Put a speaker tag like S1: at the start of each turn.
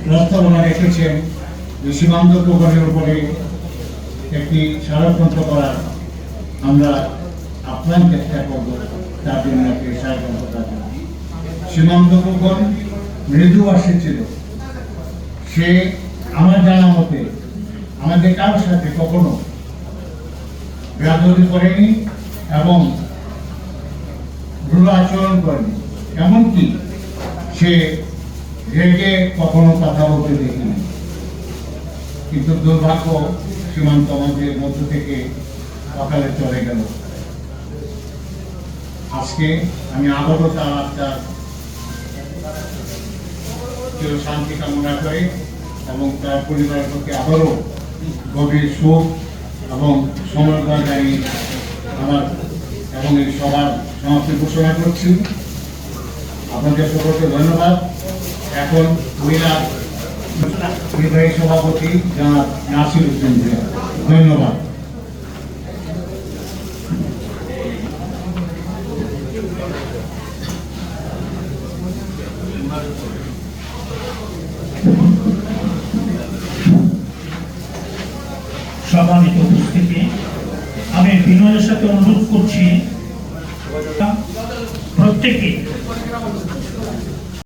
S1: প্রস্তাবনা রেখেছেন যে সীমান্ত প্রকল্পের উপরে একটি স্মারকগ্রন্থ করার আমরা আপ্রাণ চেষ্টা করব, তার জন্য একটি স্মারকগ্রন্থ করার জন্য। সীমান্ত প্রকল্প মৃদুভাষী ছিল, সে আমার জানা মতে আমাদের কারোর সাথে কখনো বেয়াদবি করেনি এবং রূঢ় আচরণ করেনি, এমনকি সে রেগে কখনো কথা বলতে দেখিনি। কিন্তু দুর্ভাগ্য, সীমান্ত আমাদের মধ্য থেকে সকালে চলে গেল। আজকে আমি আবারও তার আত্মার শান্তি কামনা করি এবং তার পরিবারের প্রতি আবারও গভীর শোক এবং সমবেদনা জানিয়ে আমার এবং এই সবার সমাপ্তি ঘোষণা করছি। আপনাদের সকলকে ধন্যবাদ। এখন মহিলা নির্বাহী সভাপতি জনাব নাসির হোসেন জিয়া, ধন্যবাদ।
S2: সম্মানিত উপস্থিতি, আমি বিনয়ের সাথে অনুরোধ করছি প্রত্যেকে